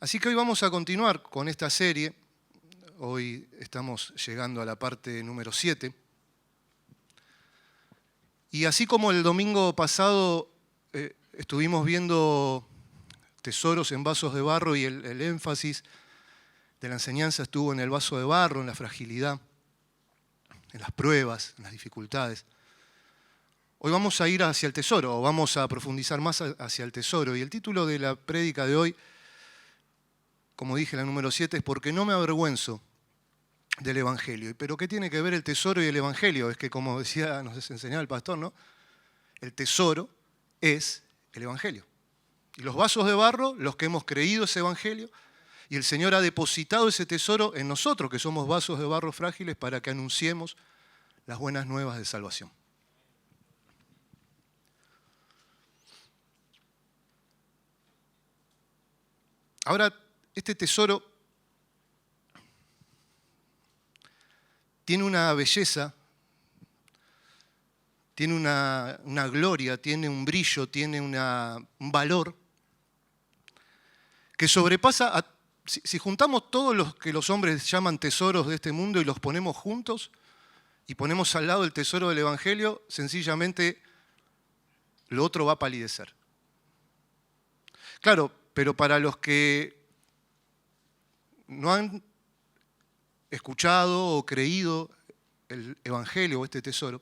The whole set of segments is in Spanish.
Así que hoy vamos a continuar con esta serie. Hoy estamos llegando a la parte número 7. Y así como el domingo pasado estuvimos viendo tesoros en vasos de barro y el énfasis de la enseñanza estuvo en el vaso de barro, en la fragilidad, en las pruebas, en las dificultades. Hoy vamos a ir hacia el tesoro, o vamos a profundizar más hacia el tesoro. Y el título de la prédica de hoy, como dije, la número 7, es porque no me avergüenzo del Evangelio. ¿Pero qué tiene que ver el tesoro y el Evangelio? Es que, como decía, nos enseñaba el pastor, ¿no? El tesoro es el Evangelio. Y los vasos de barro, los que hemos creído ese Evangelio, y el Señor ha depositado ese tesoro en nosotros, que somos vasos de barro frágiles, para que anunciemos las buenas nuevas de salvación. Ahora, este tesoro tiene una belleza, tiene una gloria, tiene un brillo, tiene un valor que sobrepasa, si juntamos todos los que los hombres llaman tesoros de este mundo y los ponemos juntos y ponemos al lado el tesoro del Evangelio, sencillamente lo otro va a palidecer. Claro, pero para los que no han escuchado o creído el Evangelio o este tesoro,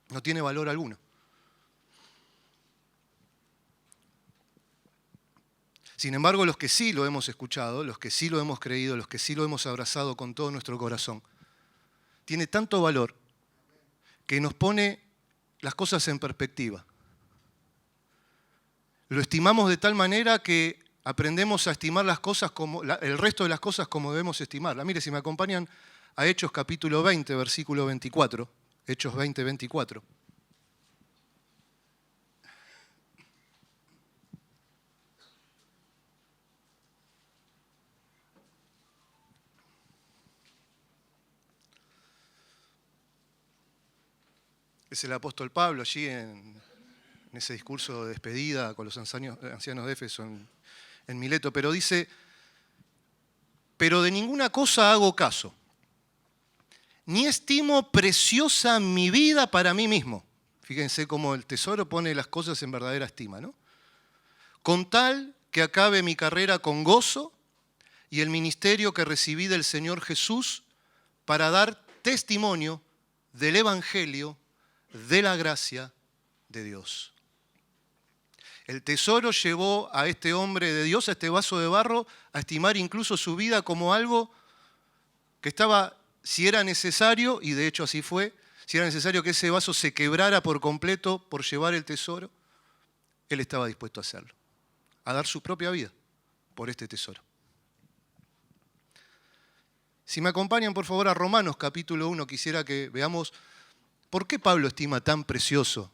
no tiene valor alguno. Sin embargo, los que sí lo hemos escuchado, los que sí lo hemos creído, los que sí lo hemos abrazado con todo nuestro corazón, tiene tanto valor que nos pone las cosas en perspectiva. Lo estimamos de tal manera que aprendemos a estimar las cosas como el resto de las cosas como debemos estimarlas. Mire, si me acompañan a Hechos capítulo 20, versículo 24. Hechos 20, 24. Es el apóstol Pablo allí en ese discurso de despedida con los ancianos de Éfeso en Mileto, pero dice: pero de ninguna cosa hago caso, ni estimo preciosa mi vida para mí mismo. Fíjense cómo el tesoro pone las cosas en verdadera estima, ¿no? Con tal que acabe mi carrera con gozo y el ministerio que recibí del Señor Jesús para dar testimonio del Evangelio de la gracia de Dios. El tesoro llevó a este hombre de Dios, a este vaso de barro, a estimar incluso su vida como algo que estaba, si era necesario, y de hecho así fue, si era necesario que ese vaso se quebrara por completo por llevar el tesoro, él estaba dispuesto a hacerlo, a dar su propia vida por este tesoro. Si me acompañan, por favor, a Romanos capítulo 1, quisiera que veamos por qué Pablo estima tan precioso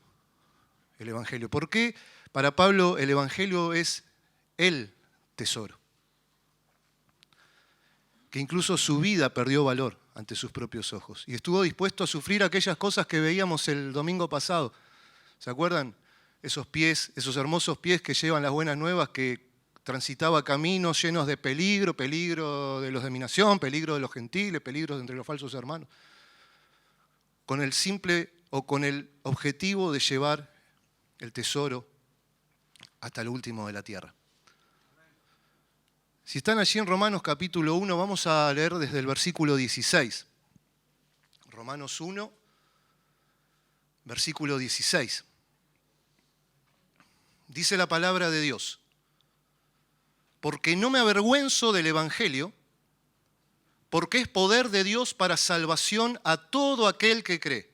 el Evangelio. ¿Por qué para Pablo el Evangelio es el tesoro? Que incluso su vida perdió valor ante sus propios ojos y estuvo dispuesto a sufrir aquellas cosas que veíamos el domingo pasado. ¿Se acuerdan? Esos pies, esos hermosos pies que llevan las buenas nuevas, que transitaba caminos llenos de peligro, peligro de los de mi nación, peligro de los gentiles, peligro entre los falsos hermanos, con el simple o con el objetivo de llevar el tesoro hasta lo último de la tierra. Si están allí en Romanos capítulo 1, vamos a leer desde el versículo 16. Romanos 1, versículo 16. Dice la palabra de Dios: porque no me avergüenzo del Evangelio, porque es poder de Dios para salvación a todo aquel que cree,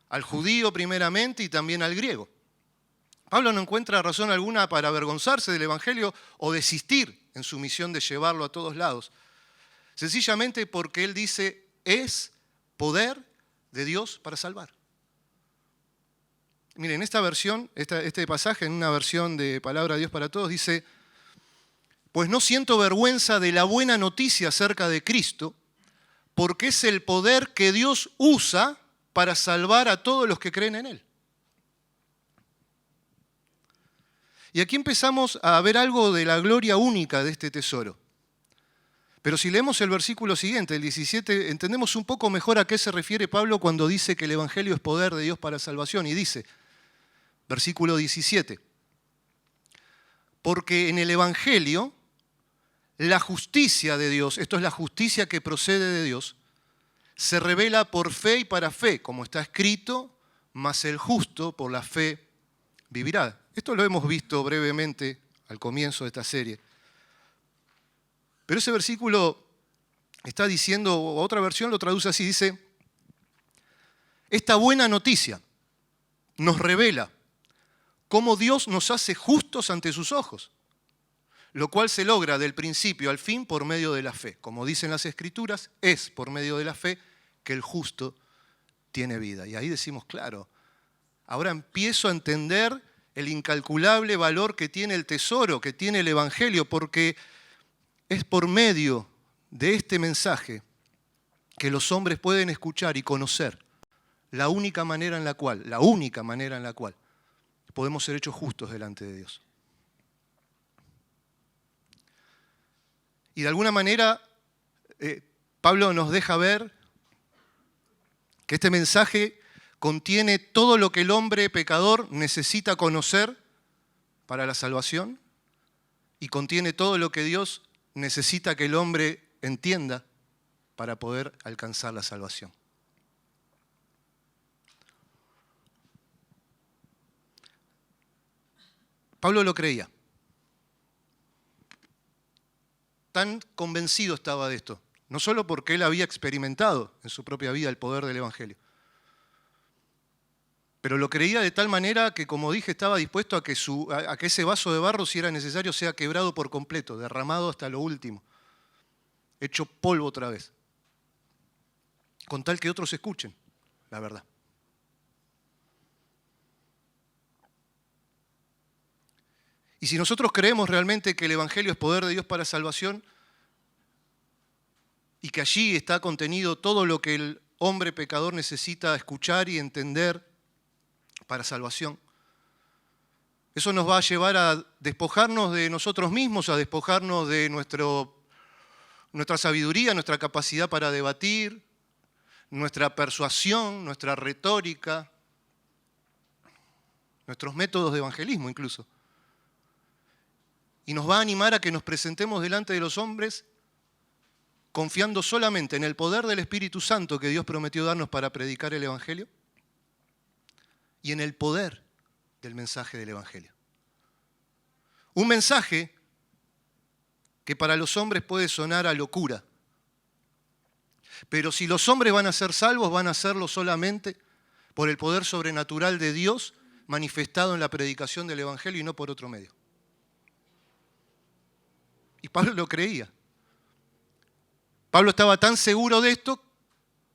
al judío primeramente y también al griego. Pablo no encuentra razón alguna para avergonzarse del Evangelio o desistir en su misión de llevarlo a todos lados. Sencillamente porque él dice, es poder de Dios para salvar. Miren, esta versión, este pasaje, en una versión de Palabra de Dios para Todos, dice: pues no siento vergüenza de la buena noticia acerca de Cristo, porque es el poder que Dios usa para salvar a todos los que creen en Él. Y aquí empezamos a ver algo de la gloria única de este tesoro. Pero si leemos el versículo siguiente, el 17, entendemos un poco mejor a qué se refiere Pablo cuando dice que el Evangelio es poder de Dios para salvación. Y dice, versículo 17, porque en el Evangelio la justicia de Dios, esto es la justicia que procede de Dios, se revela por fe y para fe, como está escrito, mas el justo por la fe vivirá. Esto lo hemos visto brevemente al comienzo de esta serie. Pero ese versículo está diciendo, o otra versión lo traduce así, dice, esta buena noticia nos revela cómo Dios nos hace justos ante sus ojos, lo cual se logra del principio al fin por medio de la fe. Como dicen las Escrituras, es por medio de la fe que el justo tiene vida. Y ahí decimos, claro, ahora empiezo a entender el incalculable valor que tiene el tesoro, que tiene el Evangelio, porque es por medio de este mensaje que los hombres pueden escuchar y conocer la única manera en la cual podemos ser hechos justos delante de Dios. Y de alguna manera, Pablo nos deja ver que este mensaje contiene todo lo que el hombre pecador necesita conocer para la salvación y contiene todo lo que Dios necesita que el hombre entienda para poder alcanzar la salvación. Pablo lo creía. Tan convencido estaba de esto, no solo porque él había experimentado en su propia vida el poder del Evangelio, pero lo creía de tal manera que, como dije, estaba dispuesto a que ese vaso de barro, si era necesario, sea quebrado por completo, derramado hasta lo último, hecho polvo otra vez, con tal que otros escuchen la verdad. Y si nosotros creemos realmente que el Evangelio es poder de Dios para salvación y que allí está contenido todo lo que el hombre pecador necesita escuchar y entender para salvación, eso nos va a llevar a despojarnos de nosotros mismos, a despojarnos de nuestra sabiduría, nuestra capacidad para debatir, nuestra persuasión, nuestra retórica, nuestros métodos de evangelismo incluso. Y nos va a animar a que nos presentemos delante de los hombres confiando solamente en el poder del Espíritu Santo que Dios prometió darnos para predicar el Evangelio y en el poder del mensaje del Evangelio. Un mensaje que para los hombres puede sonar a locura, pero si los hombres van a ser salvos, van a serlo solamente por el poder sobrenatural de Dios manifestado en la predicación del Evangelio y no por otro medio. Y Pablo lo creía. Pablo estaba tan seguro de esto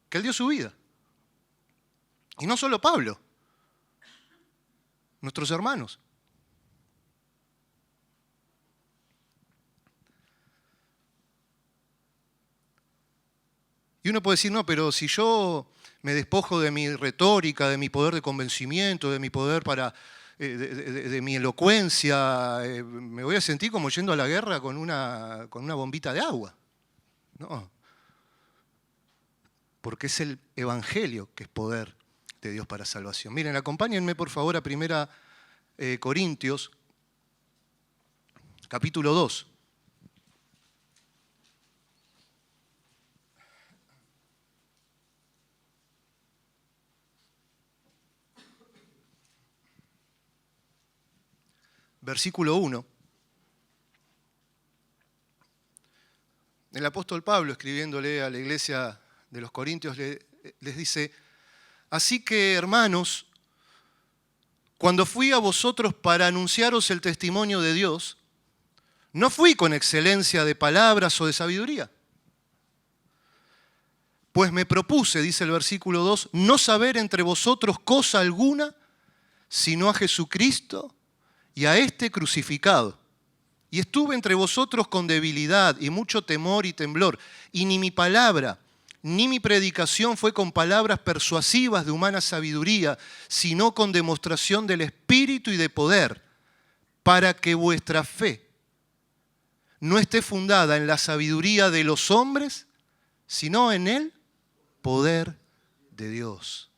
que él dio su vida. Y no solo Pablo, nuestros hermanos. Y uno puede decir, no, pero si yo me despojo de mi retórica, de mi poder de convencimiento, de mi poder de mi elocuencia, me voy a sentir como yendo a la guerra con una bombita de agua. No, porque es el Evangelio que es poder de Dios para salvación. Miren, acompáñenme por favor a 1 Corintios, capítulo 2. Versículo 1. El apóstol Pablo, escribiéndole a la iglesia de los Corintios, les dice, así que, hermanos, cuando fui a vosotros para anunciaros el testimonio de Dios, no fui con excelencia de palabras o de sabiduría. Pues me propuse, dice el versículo 2, no saber entre vosotros cosa alguna, sino a Jesucristo y a este crucificado. Y estuve entre vosotros con debilidad y mucho temor y temblor, y ni mi palabra ni mi predicación fue con palabras persuasivas de humana sabiduría, sino con demostración del Espíritu y de poder, para que vuestra fe no esté fundada en la sabiduría de los hombres, sino en el poder de Dios.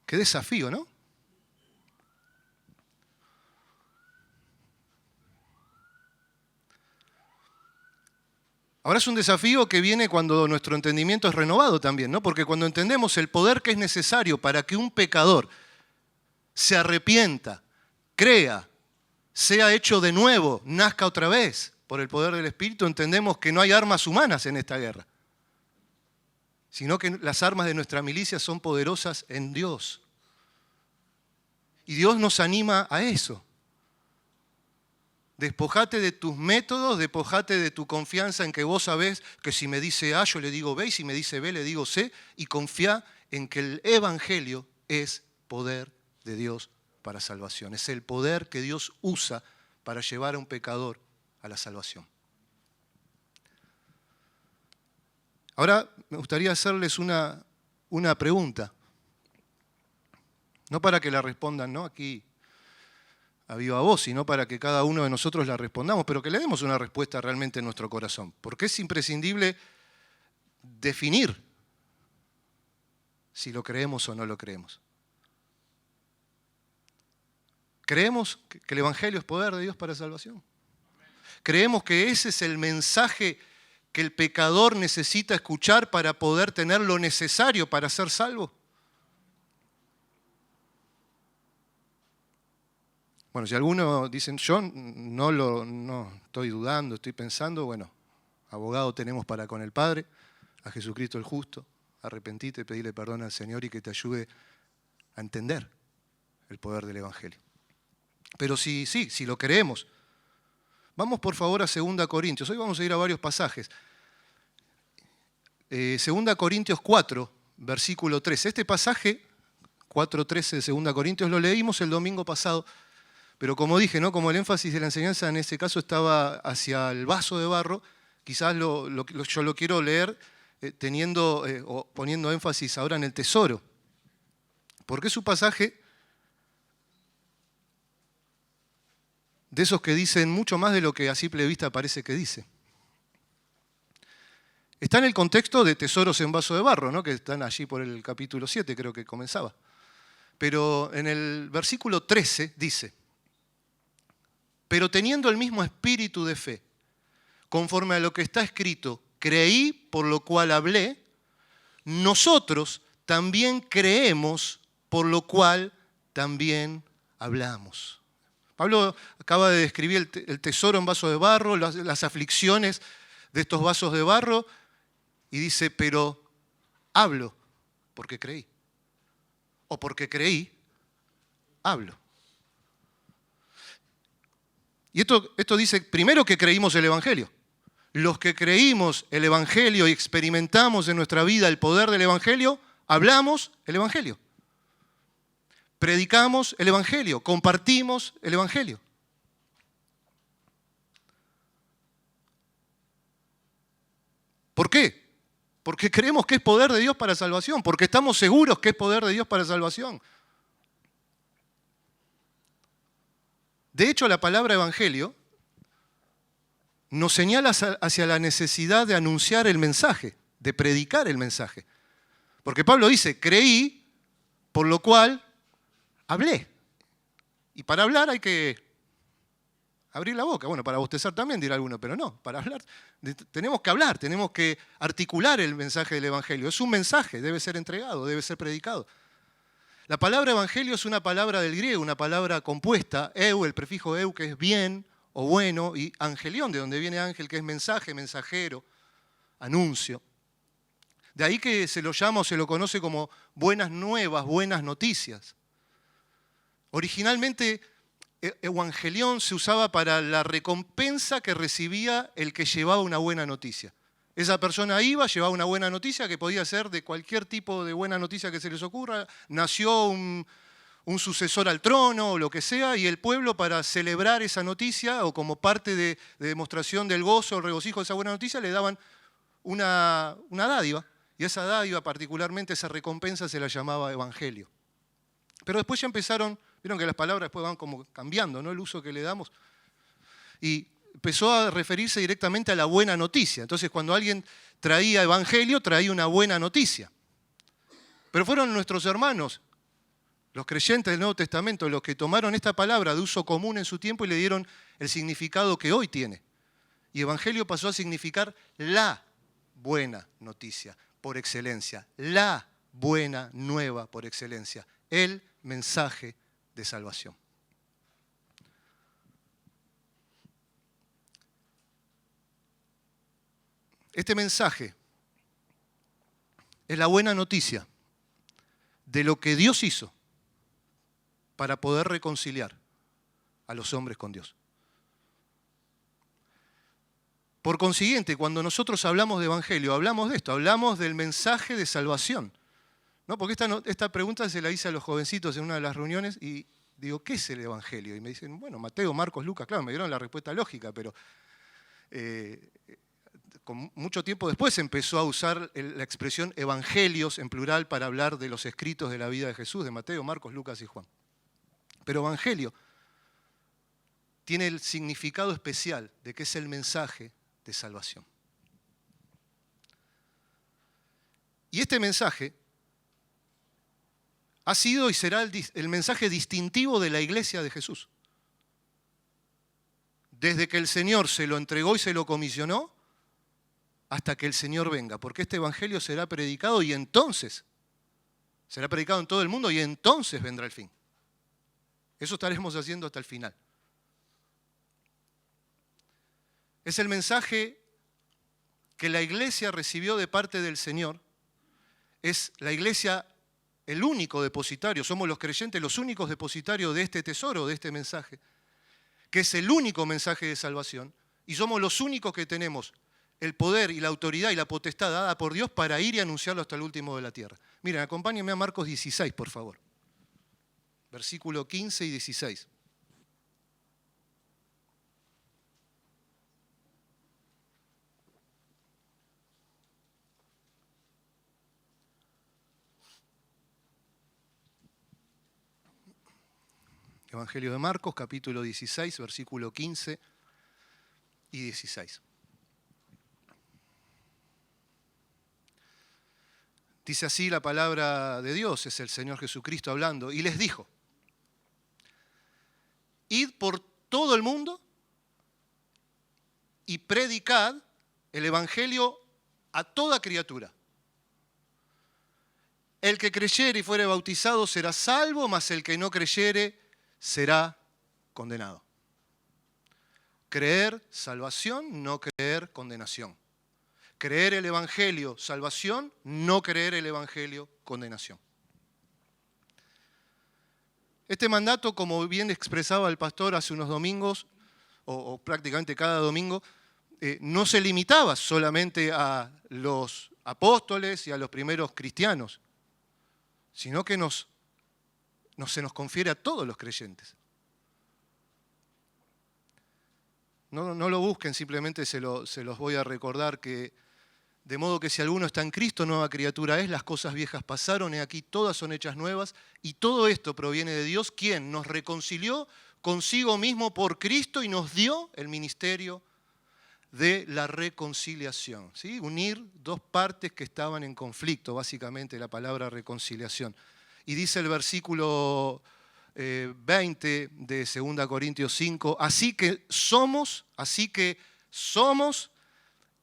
Qué desafío, ¿no? Ahora es un desafío que viene cuando nuestro entendimiento es renovado también, ¿no? Porque cuando entendemos el poder que es necesario para que un pecador se arrepienta, crea, sea hecho de nuevo, nazca otra vez por el poder del Espíritu, entendemos que no hay armas humanas en esta guerra, sino que las armas de nuestra milicia son poderosas en Dios. Y Dios nos anima a eso. Despojate de tus métodos, despojate de tu confianza en que vos sabés que si me dice A, yo le digo B, y si me dice B, le digo C, y confía en que el Evangelio es poder de Dios para salvación. Es el poder que Dios usa para llevar a un pecador a la salvación. Ahora me gustaría hacerles una pregunta. No para que la respondan, ¿no? Aquí a viva voz, sino para que cada uno de nosotros la respondamos, pero que le demos una respuesta realmente en nuestro corazón. Porque es imprescindible definir si lo creemos o no lo creemos. ¿Creemos que el Evangelio es poder de Dios para salvación? ¿Creemos que ese es el mensaje que el pecador necesita escuchar para poder tener lo necesario para ser salvo? Bueno, si algunos dicen, yo no estoy dudando, estoy pensando, bueno, abogado tenemos para con el Padre, a Jesucristo el justo, arrepentite, pedile perdón al Señor y que te ayude a entender el poder del Evangelio. Pero si lo creemos, vamos por favor a 2 Corintios, hoy vamos a ir a varios pasajes. 2 Corintios 4, versículo 13. Este pasaje, 4:13 de 2 Corintios, lo leímos el domingo pasado. Pero como dije, ¿no? Como el énfasis de la enseñanza en ese caso estaba hacia el vaso de barro, quizás yo lo quiero leer o poniendo énfasis ahora en el tesoro. Porque es un pasaje de esos que dicen mucho más de lo que a simple vista parece que dice. Está en el contexto de tesoros en vaso de barro, ¿no? Que están allí por el capítulo 7, creo que comenzaba. Pero en el versículo 13 dice: pero teniendo el mismo espíritu de fe, conforme a lo que está escrito, creí, por lo cual hablé, nosotros también creemos, por lo cual también hablamos. Pablo acaba de describir el tesoro en vaso de barro, las aflicciones de estos vasos de barro, y dice, pero hablo porque creí. O porque creí, hablo. Y esto dice, primero que creímos el Evangelio. Los que creímos el Evangelio y experimentamos en nuestra vida el poder del Evangelio, hablamos el Evangelio. Predicamos el Evangelio, compartimos el Evangelio. ¿Por qué? Porque creemos que es poder de Dios para salvación, porque estamos seguros que es poder de Dios para salvación. De hecho, la palabra evangelio nos señala hacia la necesidad de anunciar el mensaje, de predicar el mensaje. Porque Pablo dice, creí, por lo cual hablé. Y para hablar hay que abrir la boca. Bueno, para bostezar también dirá alguno, pero no, para hablar tenemos que hablar, tenemos que articular el mensaje del evangelio. Es un mensaje, debe ser entregado, debe ser predicado. La palabra evangelio es una palabra del griego, una palabra compuesta, el prefijo eu, que es bien o bueno, y angelión, de donde viene ángel, que es mensaje, mensajero, anuncio. De ahí que se lo llama o se lo conoce como buenas nuevas, buenas noticias. Originalmente, evangelión se usaba para la recompensa que recibía el que llevaba una buena noticia. Esa persona iba, llevaba una buena noticia, que podía ser de cualquier tipo de buena noticia que se les ocurra. Nació un sucesor al trono o lo que sea, y el pueblo, para celebrar esa noticia o como parte de demostración del gozo, el regocijo de esa buena noticia, le daban una dádiva. Y esa dádiva, particularmente esa recompensa, se la llamaba evangelio. Pero después ya empezaron Vieron que las palabras después van como cambiando, ¿no? El uso que le damos. Y empezó a referirse directamente a la buena noticia. Entonces, cuando alguien traía evangelio, traía una buena noticia. Pero fueron nuestros hermanos, los creyentes del Nuevo Testamento, los que tomaron esta palabra de uso común en su tiempo y le dieron el significado que hoy tiene. Y evangelio pasó a significar la buena noticia por excelencia, la buena nueva por excelencia, el mensaje de salvación. Este mensaje es la buena noticia de lo que Dios hizo para poder reconciliar a los hombres con Dios. Por consiguiente, cuando nosotros hablamos de evangelio, hablamos de esto, hablamos del mensaje de salvación. ¿No? Porque esta pregunta se la hice a los jovencitos en una de las reuniones y digo, ¿qué es el evangelio? Y me dicen, bueno, Mateo, Marcos, Lucas, claro, me dieron la respuesta lógica, pero con mucho tiempo después empezó a usar la expresión evangelios en plural para hablar de los escritos de la vida de Jesús, de Mateo, Marcos, Lucas y Juan. Pero evangelio tiene el significado especial de que es el mensaje de salvación. Y este mensaje ha sido y será el mensaje distintivo de la iglesia de Jesús. Desde que el Señor se lo entregó y se lo comisionó, hasta que el Señor venga, porque este evangelio será predicado y entonces, será predicado en todo el mundo y entonces vendrá el fin. Eso estaremos haciendo hasta el final. Es el mensaje que la iglesia recibió de parte del Señor. Es la iglesia el único depositario, somos los creyentes los únicos depositarios de este tesoro, de este mensaje, que es el único mensaje de salvación, y somos los únicos que tenemos el poder y la autoridad y la potestad dada por Dios para ir y anunciarlo hasta el último de la tierra. Miren, acompáñenme a Marcos 16, por favor. Versículo 15 y 16. Evangelio de Marcos, capítulo 16, versículo 15 y 16. Dice así la palabra de Dios, es el Señor Jesucristo hablando, y les dijo, id por todo el mundo y predicad el evangelio a toda criatura. El que creyere y fuere bautizado será salvo, mas el que no creyere será condenado. Creer, salvación, no creer, condenación. Creer el evangelio, salvación, no creer el evangelio, condenación. Este mandato, como bien expresaba el pastor hace unos domingos, o prácticamente cada domingo, no se limitaba solamente a los apóstoles y a los primeros cristianos, sino que se nos confiere a todos los creyentes. No lo busquen, simplemente se los voy a recordar que de modo que si alguno está en Cristo, nueva criatura es, las cosas viejas pasaron, y aquí todas son hechas nuevas, y todo esto proviene de Dios, quien nos reconcilió consigo mismo por Cristo y nos dio el ministerio de la reconciliación. ¿Sí? Unir dos partes que estaban en conflicto, básicamente la palabra reconciliación. Y dice el versículo 20 de 2 Corintios 5, así que somos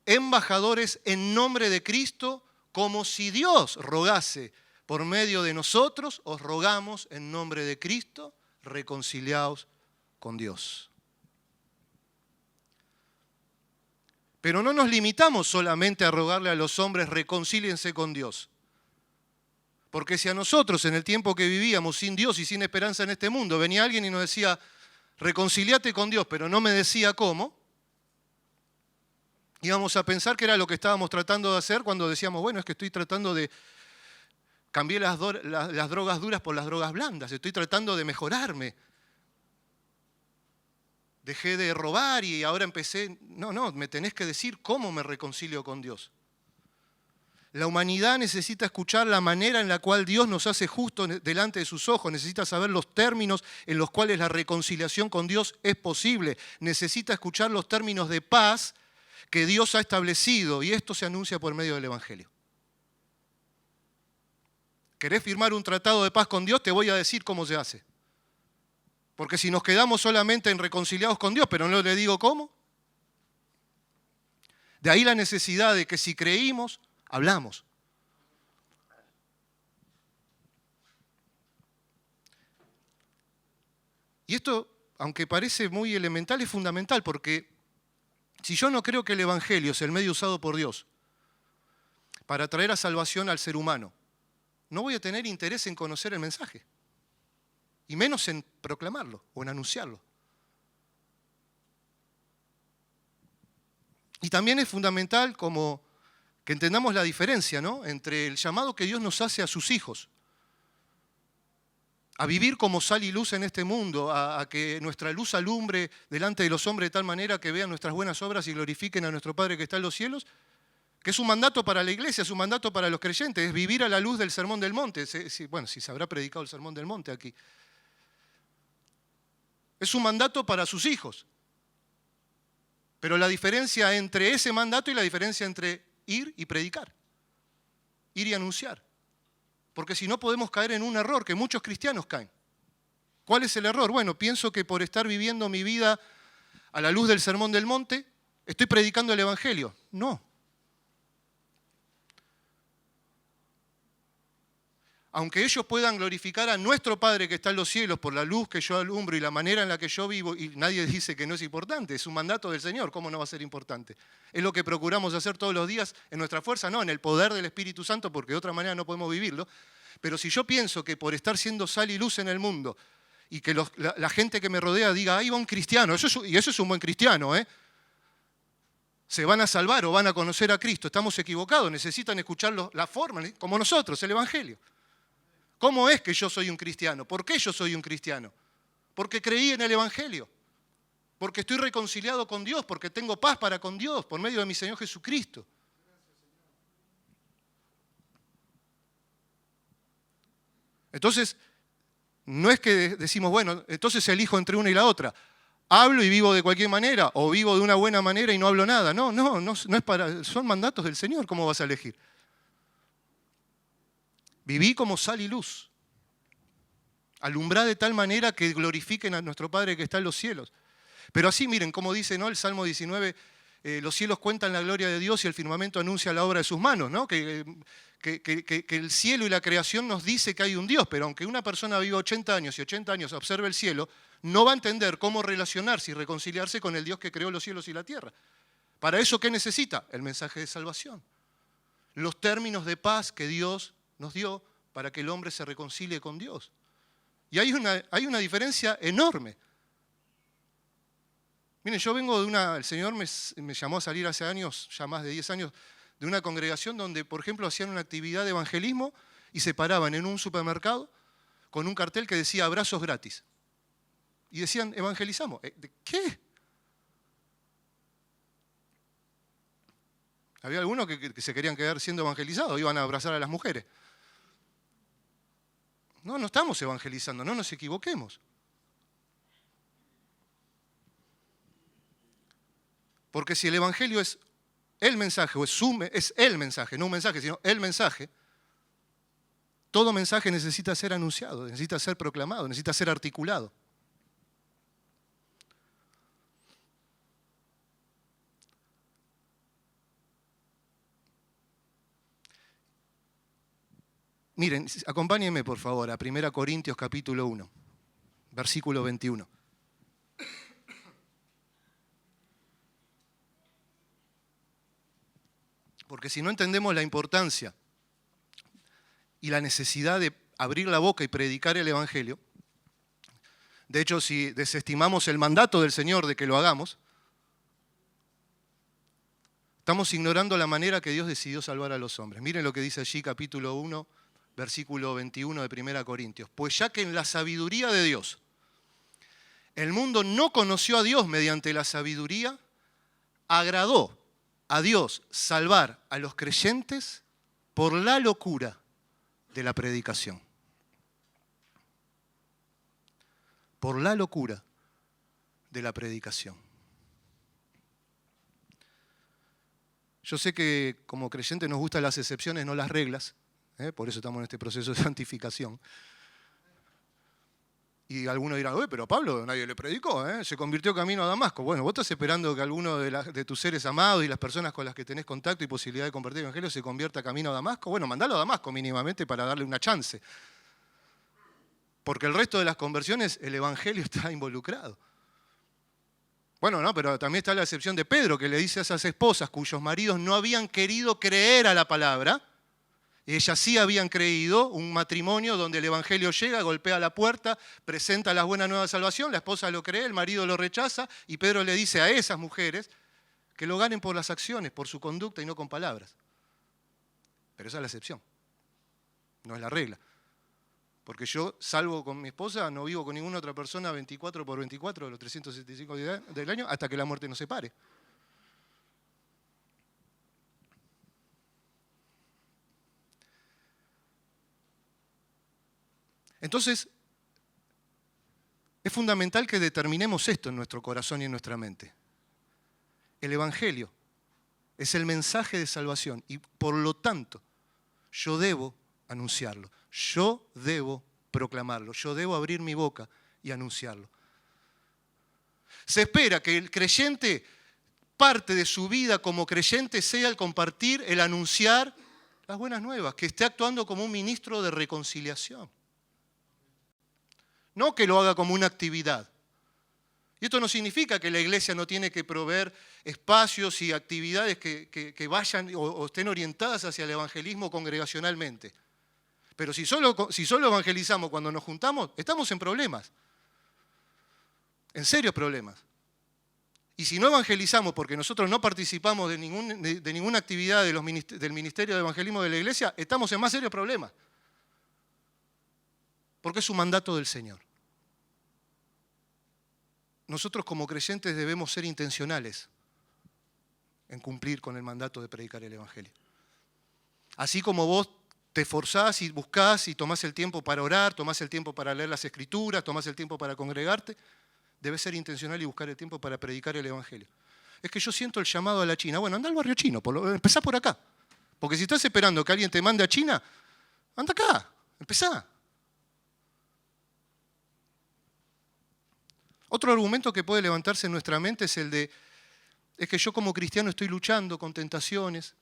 embajadores en nombre de Cristo, como si Dios rogase por medio de nosotros, os rogamos en nombre de Cristo, reconciliaos con Dios. Pero no nos limitamos solamente a rogarle a los hombres, reconcíliense con Dios. Porque si a nosotros, en el tiempo que vivíamos sin Dios y sin esperanza en este mundo, venía alguien y nos decía, reconcíliate con Dios, pero no me decía cómo, íbamos a pensar que era lo que estábamos tratando de hacer cuando decíamos, bueno, es que estoy tratando de cambiar las drogas duras por las drogas blandas, estoy tratando de mejorarme. Dejé de robar y ahora empecé. No, me tenés que decir cómo me reconcilio con Dios. La humanidad necesita escuchar la manera en la cual Dios nos hace justo delante de sus ojos, necesita saber los términos en los cuales la reconciliación con Dios es posible, necesita escuchar los términos de paz que Dios ha establecido, y esto se anuncia por medio del Evangelio. ¿Querés firmar un tratado de paz con Dios? Te voy a decir cómo se hace. Porque si nos quedamos solamente en reconciliados con Dios, pero no le digo cómo, de ahí la necesidad de que si creímos, hablamos. Y esto, aunque parece muy elemental, es fundamental, porque si yo no creo que el Evangelio es el medio usado por Dios para traer a salvación al ser humano, no voy a tener interés en conocer el mensaje, y menos en proclamarlo o en anunciarlo. Y también es fundamental como que entendamos la diferencia, ¿no?, entre el llamado que Dios nos hace a sus hijos, a vivir como sal y luz en este mundo, a que nuestra luz alumbre delante de los hombres de tal manera que vean nuestras buenas obras y glorifiquen a nuestro Padre que está en los cielos, que es un mandato para la iglesia, es un mandato para los creyentes, es vivir a la luz del Sermón del Monte. Bueno, si se habrá predicado el Sermón del Monte aquí. Es un mandato para sus hijos. Pero la diferencia entre ese mandato y la diferencia entre ir y predicar, ir y anunciar. Porque si no podemos caer en un error que muchos cristianos caen. ¿Cuál es el error? Bueno, pienso que por estar viviendo mi vida a la luz del Sermón del Monte, estoy predicando el Evangelio. No. Aunque ellos puedan glorificar a nuestro Padre que está en los cielos por la luz que yo alumbro y la manera en la que yo vivo, y nadie dice que no es importante, es un mandato del Señor, ¿cómo no va a ser importante? Es lo que procuramos hacer todos los días en nuestra fuerza, no, en el poder del Espíritu Santo, porque de otra manera no podemos vivirlo. Pero si yo pienso que por estar siendo sal y luz en el mundo, y que la gente que me rodea diga, ahí va un cristiano, y eso es un buen cristiano, se van a salvar o van a conocer a Cristo, estamos equivocados, necesitan escuchar la forma, como nosotros, el Evangelio. ¿Cómo es que yo soy un cristiano? ¿Por qué yo soy un cristiano? Porque creí en el Evangelio, porque estoy reconciliado con Dios, porque tengo paz para con Dios por medio de mi Señor Jesucristo. Entonces, no es que decimos, bueno, entonces elijo entre una y la otra. Hablo y vivo de cualquier manera, o vivo de una buena manera y no hablo nada. No es para, son mandatos del Señor, ¿cómo vas a elegir? Viví como sal y luz. Alumbrá de tal manera que glorifiquen a nuestro Padre que está en los cielos. Pero así, miren, como dice, ¿no?, el Salmo 19, los cielos cuentan la gloria de Dios y el firmamento anuncia la obra de sus manos, ¿no? Que el cielo y la creación nos dice que hay un Dios, pero aunque una persona viva 80 años y 80 años observe el cielo, no va a entender cómo relacionarse y reconciliarse con el Dios que creó los cielos y la tierra. ¿Para eso qué necesita? El mensaje de salvación. Los términos de paz que Dios nos dio para que el hombre se reconcilie con Dios. Y hay una diferencia enorme. Miren, yo vengo de el Señor me llamó a salir hace años, ya más de 10 años, de una congregación donde, por ejemplo, hacían una actividad de evangelismo y se paraban en un supermercado con un cartel que decía abrazos gratis. Y decían, evangelizamos. ¿De qué? Había algunos que se querían quedar siendo evangelizados, iban a abrazar a las mujeres. No estamos evangelizando, no nos equivoquemos. Porque si el Evangelio es el mensaje, o es el mensaje, no un mensaje, sino el mensaje, todo mensaje necesita ser anunciado, necesita ser proclamado, necesita ser articulado. Miren, acompáñenme por favor a 1 Corintios capítulo 1, versículo 21. Porque si no entendemos la importancia y la necesidad de abrir la boca y predicar el Evangelio, de hecho, si desestimamos el mandato del Señor de que lo hagamos, estamos ignorando la manera que Dios decidió salvar a los hombres. Miren lo que dice allí, capítulo 1, versículo 21 de 1 Corintios. Pues ya que en la sabiduría de Dios, el mundo no conoció a Dios mediante la sabiduría, agradó a Dios salvar a los creyentes por la locura de la predicación. Por la locura de la predicación. Yo sé que como creyentes nos gustan las excepciones, no las reglas, por eso estamos en este proceso de santificación. Y algunos dirán, pero a Pablo nadie le predicó, se convirtió camino a Damasco. Bueno, vos estás esperando que alguno de tus seres amados y las personas con las que tenés contacto y posibilidad de compartir el evangelio se convierta camino a Damasco. Bueno, mandalo a Damasco mínimamente para darle una chance. Porque el resto de las conversiones, el evangelio está involucrado. Bueno, no, pero también está la excepción de Pedro, que le dice a esas esposas cuyos maridos no habían querido creer a la palabra. Ellas sí habían creído, un matrimonio donde el evangelio llega, golpea la puerta, presenta las buenas nuevas de salvación, la esposa lo cree, el marido lo rechaza, y Pedro le dice a esas mujeres que lo ganen por las acciones, por su conducta y no con palabras. Pero esa es la excepción, no es la regla. Porque yo, salvo con mi esposa, no vivo con ninguna otra persona 24 por 24 de los 365 días del año hasta que la muerte nos separe. Entonces, es fundamental que determinemos esto en nuestro corazón y en nuestra mente. El Evangelio es el mensaje de salvación y por lo tanto yo debo anunciarlo, yo debo proclamarlo, yo debo abrir mi boca y anunciarlo. Se espera que el creyente, parte de su vida como creyente sea el compartir, el anunciar las buenas nuevas, que esté actuando como un ministro de reconciliación. No que lo haga como una actividad. Y esto no significa que la iglesia no tiene que proveer espacios y actividades que vayan o estén orientadas hacia el evangelismo congregacionalmente. Pero si solo evangelizamos cuando nos juntamos, estamos en problemas. En serios problemas. Y si no evangelizamos porque nosotros no participamos de ninguna actividad del Ministerio de Evangelismo de la iglesia, estamos en más serios problemas. Porque es un mandato del Señor. Nosotros como creyentes debemos ser intencionales en cumplir con el mandato de predicar el Evangelio. Así como vos te esforzás y buscás y tomás el tiempo para orar, tomás el tiempo para leer las Escrituras, tomás el tiempo para congregarte, debes ser intencional y buscar el tiempo para predicar el Evangelio. Es que yo siento el llamado a la China. Bueno, anda al barrio chino, empezá por acá. Porque si estás esperando que alguien te mande a China, anda acá, empezá. Otro argumento que puede levantarse en nuestra mente es es que yo como cristiano estoy luchando con tentaciones,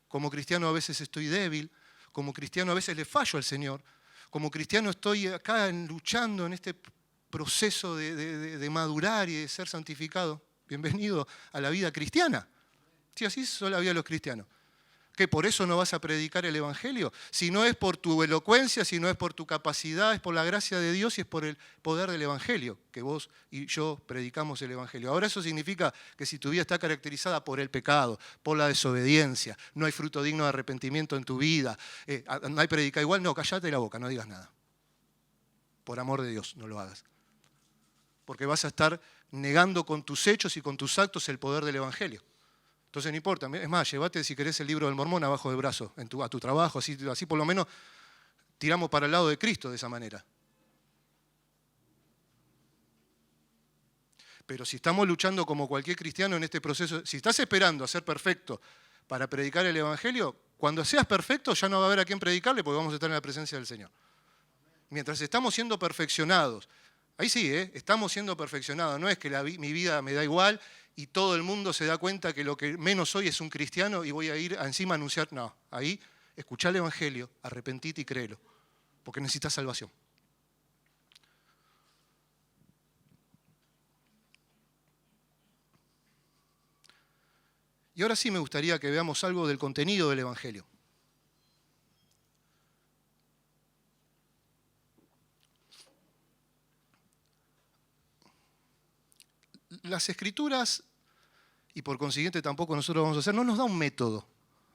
como cristiano a veces estoy débil, como cristiano a veces le fallo al Señor, como cristiano estoy acá luchando en este proceso de madurar y de ser santificado. Bienvenido a la vida cristiana. Sí, así son la vida de los cristianos. ¿Qué, por eso no vas a predicar el Evangelio? Si no es por tu elocuencia, si no es por tu capacidad, es por la gracia de Dios y es por el poder del Evangelio, que vos y yo predicamos el Evangelio. Ahora eso significa que si tu vida está caracterizada por el pecado, por la desobediencia, no hay fruto digno de arrepentimiento en tu vida, no hay predica igual, no, callate la boca, no digas nada. Por amor de Dios, no lo hagas. Porque vas a estar negando con tus hechos y con tus actos el poder del Evangelio. Entonces no importa, es más, llévate si querés el libro del Mormón abajo del brazo, a tu trabajo, así por lo menos tiramos para el lado de Cristo de esa manera. Pero si estamos luchando como cualquier cristiano en este proceso, si estás esperando a ser perfecto para predicar el Evangelio, cuando seas perfecto ya no va a haber a quién predicarle porque vamos a estar en la presencia del Señor. Mientras estamos siendo perfeccionados, ahí sí, estamos siendo perfeccionados, no es que mi vida me da igual y todo el mundo se da cuenta que lo que menos soy es un cristiano y voy a ir encima a anunciar. No, ahí escuchá el Evangelio, arrepentite y créelo, porque necesitas salvación. Y ahora sí me gustaría que veamos algo del contenido del Evangelio. Las Escrituras, y por consiguiente tampoco nosotros vamos a hacer, no nos da un método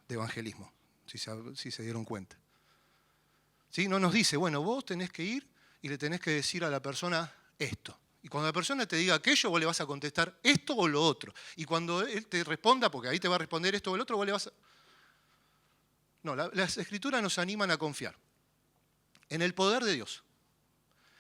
de evangelismo, si se dieron cuenta. ¿Sí? No nos dice, bueno, vos tenés que ir y le tenés que decir a la persona esto. Y cuando la persona te diga aquello, vos le vas a contestar esto o lo otro. Y cuando él te responda, porque ahí te va a responder esto o el otro, vos le vas a... No, las Escrituras nos animan a confiar en el poder de Dios,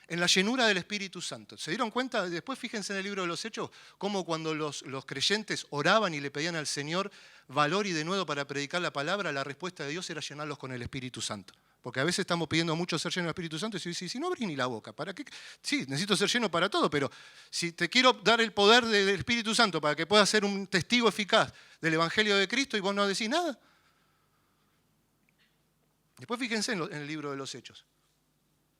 en la llenura del Espíritu Santo. ¿Se dieron cuenta? Después fíjense en el libro de los Hechos, cómo cuando los creyentes oraban y le pedían al Señor valor y denuedo para predicar la palabra, la respuesta de Dios era llenarlos con el Espíritu Santo. Porque a veces estamos pidiendo mucho ser lleno del Espíritu Santo y si no abrí ni la boca, ¿para qué? Sí, necesito ser lleno para todo, pero si te quiero dar el poder del Espíritu Santo para que puedas ser un testigo eficaz del Evangelio de Cristo y vos no decís nada. Después fíjense en el libro de los Hechos.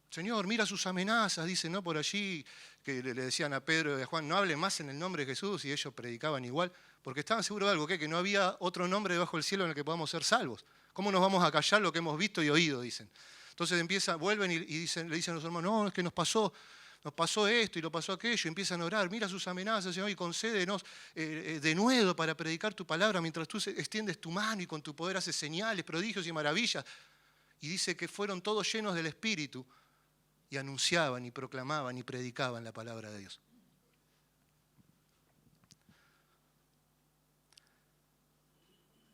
Señor, mira sus amenazas, dice, ¿no? Por allí, que le decían a Pedro y a Juan, no hablen más en el nombre de Jesús, y ellos predicaban igual, porque estaban seguros de algo, que no había otro nombre debajo del cielo en el que podamos ser salvos. ¿Cómo nos vamos a callar lo que hemos visto y oído? Dicen. Entonces vuelven y le dicen a los hermanos, no, es que nos pasó esto y lo pasó aquello, y empiezan a orar, mira sus amenazas, Señor, y concédenos denuedo para predicar tu palabra mientras tú extiendes tu mano y con tu poder haces señales, prodigios y maravillas. Y dice que fueron todos llenos del Espíritu y anunciaban y proclamaban y predicaban la palabra de Dios.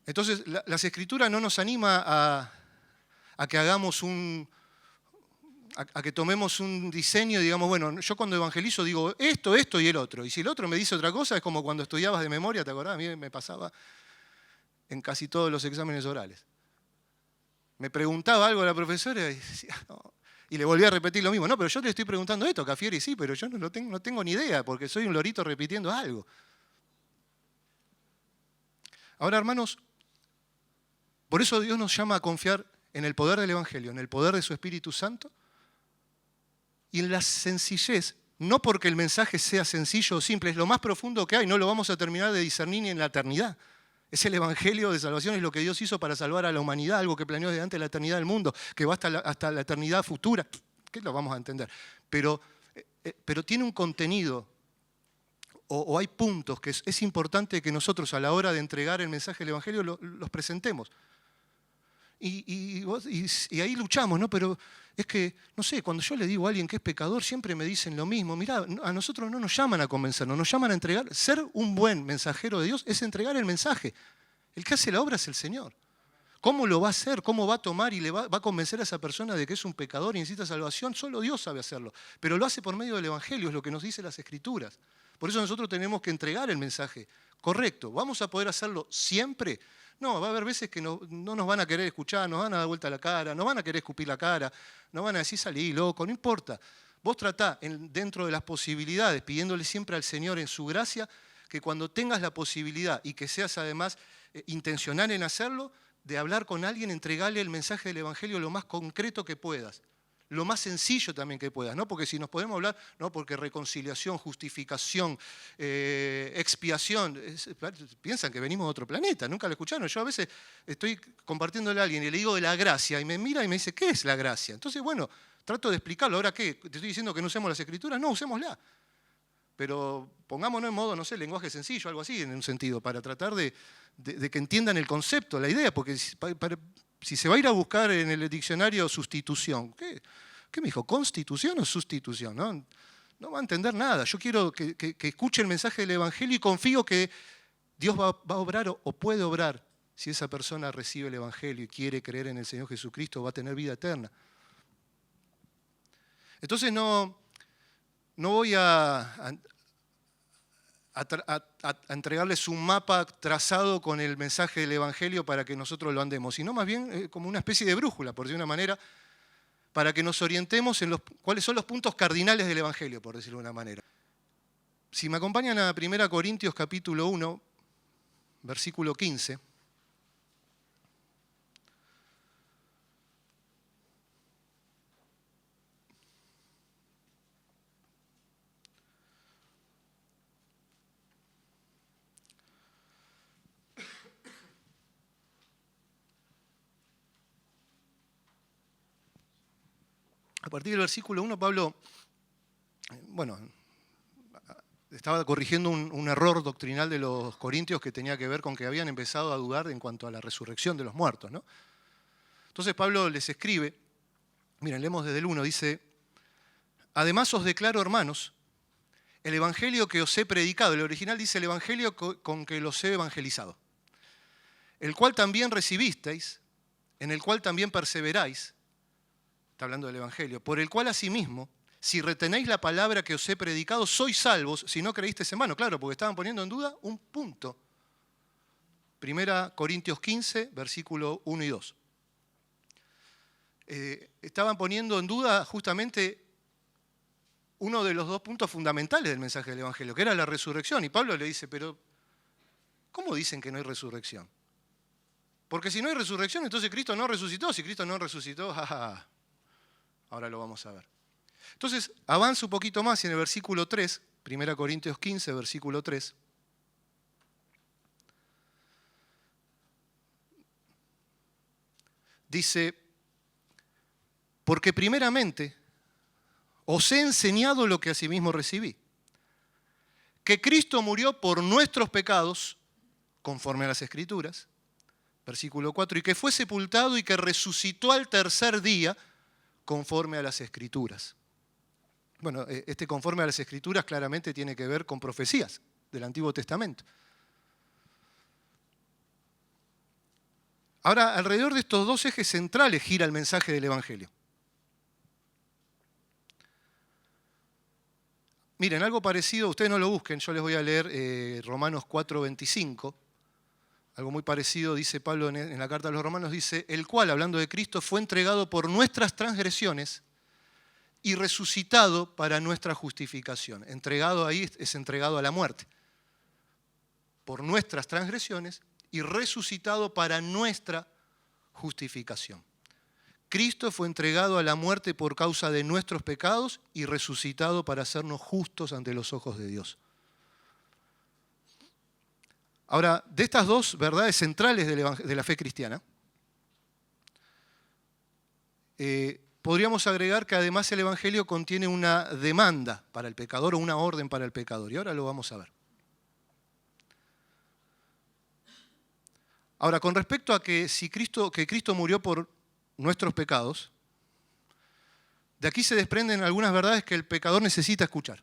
Entonces, las Escrituras no nos anima a que hagamos a que tomemos un diseño y digamos, bueno, yo cuando evangelizo digo esto y el otro. Y si el otro me dice otra cosa, es como cuando estudiabas de memoria, ¿te acordás? A mí me pasaba en casi todos los exámenes orales. Me preguntaba algo a la profesora y decía, no. Y le volví a repetir lo mismo. No, pero yo te estoy preguntando esto, Cafieri, sí, pero yo no tengo ni idea, porque soy un lorito repitiendo algo. Ahora, hermanos, por eso Dios nos llama a confiar en el poder del Evangelio, en el poder de su Espíritu Santo y en la sencillez, no porque el mensaje sea sencillo o simple, es lo más profundo que hay, no lo vamos a terminar de discernir ni en la eternidad. Es el Evangelio de salvación, es lo que Dios hizo para salvar a la humanidad, algo que planeó desde antes de la eternidad del mundo, que va hasta la eternidad futura. ¿Qué lo vamos a entender? Pero tiene un contenido, o hay puntos que es importante que nosotros a la hora de entregar el mensaje del Evangelio los presentemos. Y ahí luchamos, ¿no? Pero es que, no sé, cuando yo le digo a alguien que es pecador, siempre me dicen lo mismo. Mirá, a nosotros no nos llaman a convencernos, nos llaman a entregar. Ser un buen mensajero de Dios es entregar el mensaje. El que hace la obra es el Señor. ¿Cómo lo va a hacer? ¿Cómo va a tomar y le va a convencer a esa persona de que es un pecador y necesita salvación? Solo Dios sabe hacerlo. Pero lo hace por medio del Evangelio, es lo que nos dicen las Escrituras. Por eso nosotros tenemos que entregar el mensaje correcto. ¿Vamos a poder hacerlo siempre? No, va a haber veces que no nos van a querer escuchar, nos van a dar vuelta la cara, nos van a querer escupir la cara, nos van a decir salí, loco, no importa. Vos tratá dentro de las posibilidades, pidiéndole siempre al Señor en su gracia, que cuando tengas la posibilidad y que seas además intencional en hacerlo, de hablar con alguien, entregarle el mensaje del Evangelio lo más concreto que puedas. Lo más sencillo también que puedas, ¿no? Porque si nos podemos hablar, no, porque reconciliación, justificación, expiación, piensan que venimos de otro planeta, nunca lo escucharon. Yo a veces estoy compartiéndole a alguien y le digo de la gracia y me mira y me dice, ¿qué es la gracia? Entonces, bueno, trato de explicarlo. ¿Ahora qué? ¿Te estoy diciendo que no usemos las Escrituras? No, usémosla. Pero pongámonos en modo, no sé, lenguaje sencillo, algo así en un sentido, para tratar de que entiendan el concepto, la idea, porque si se va a ir a buscar en el diccionario sustitución, ¿qué me dijo? ¿Constitución o sustitución? No va a entender nada. Yo quiero que escuche el mensaje del Evangelio y confío que Dios va a obrar o puede obrar. Si esa persona recibe el Evangelio y quiere creer en el Señor Jesucristo, va a tener vida eterna. Entonces no voy a entregarles un mapa trazado con el mensaje del Evangelio para que nosotros lo andemos, sino más bien como una especie de brújula, por decirlo de una manera, para que nos orientemos en cuáles son los puntos cardinales del Evangelio, por decirlo de una manera. Si me acompañan a 1 Corintios capítulo 1, versículo 15. A partir del versículo 1, Pablo, estaba corrigiendo un error doctrinal de los corintios que tenía que ver con que habían empezado a dudar en cuanto a la resurrección de los muertos, ¿no? Entonces Pablo les escribe, miren, leemos desde el 1, dice, además os declaro, hermanos, el evangelio que os he predicado, el original dice el evangelio con que los he evangelizado, el cual también recibisteis, en el cual también perseveráis, está hablando del Evangelio, por el cual asimismo, si retenéis la palabra que os he predicado, sois salvos si no creísteis en vano. Claro, porque estaban poniendo en duda un punto. 1 Corintios 15, versículo 1 y 2. Estaban poniendo en duda justamente uno de los dos puntos fundamentales del mensaje del Evangelio, que era la resurrección. Y Pablo le dice, pero ¿cómo dicen que no hay resurrección? Porque si no hay resurrección, entonces Cristo no resucitó. Si Cristo no resucitó, ahora lo vamos a ver. Entonces, avanza un poquito más y en el versículo 3, 1 Corintios 15, versículo 3, dice, porque primeramente os he enseñado lo que asimismo recibí, que Cristo murió por nuestros pecados, conforme a las Escrituras, versículo 4, y que fue sepultado y que resucitó al tercer día, conforme a las Escrituras. Bueno, este conforme a las Escrituras claramente tiene que ver con profecías del Antiguo Testamento. Ahora, alrededor de estos dos ejes centrales gira el mensaje del Evangelio. Miren, algo parecido, ustedes no lo busquen, yo les voy a leer Romanos 4:25. Algo muy parecido dice Pablo en la carta a los Romanos, dice, el cual, hablando de Cristo, fue entregado por nuestras transgresiones y resucitado para nuestra justificación. Entregado ahí es entregado a la muerte. Por nuestras transgresiones y resucitado para nuestra justificación. Cristo fue entregado a la muerte por causa de nuestros pecados y resucitado para hacernos justos ante los ojos de Dios. Ahora, de estas dos verdades centrales de la fe cristiana, podríamos agregar que además el Evangelio contiene una demanda para el pecador o una orden para el pecador. Y ahora lo vamos a ver. Ahora, con respecto a que Cristo murió por nuestros pecados, de aquí se desprenden algunas verdades que el pecador necesita escuchar.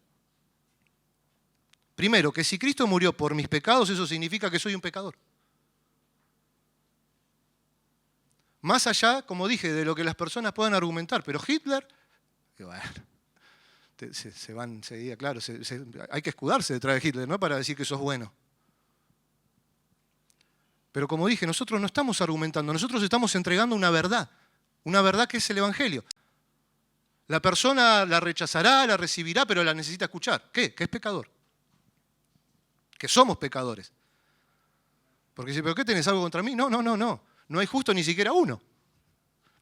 Primero, que si Cristo murió por mis pecados, eso significa que soy un pecador. Más allá, como dije, de lo que las personas puedan argumentar, pero Hitler, bueno, se van enseguida, claro, hay que escudarse detrás de Hitler, ¿no? Para decir que sos bueno. Pero como dije, nosotros no estamos argumentando, nosotros estamos entregando una verdad que es el Evangelio. La persona la rechazará, la recibirá, pero la necesita escuchar. ¿Qué? Que es pecador. Que somos pecadores. Porque dice, ¿pero qué tenés algo contra mí? No. No hay justo ni siquiera uno.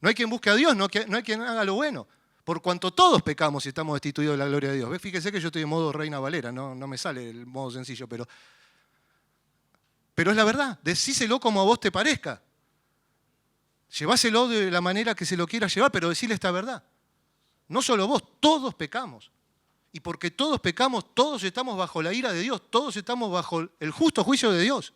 No hay quien busque a Dios, no hay quien haga lo bueno. Por cuanto todos pecamos y estamos destituidos de la gloria de Dios. Fíjese que yo estoy en modo Reina Valera, no me sale el modo sencillo, pero es la verdad. Decíselo como a vos te parezca. Lleváselo de la manera que se lo quiera llevar, pero decirle esta verdad. No solo vos, todos pecamos. Y porque todos pecamos, todos estamos bajo la ira de Dios, todos estamos bajo el justo juicio de Dios.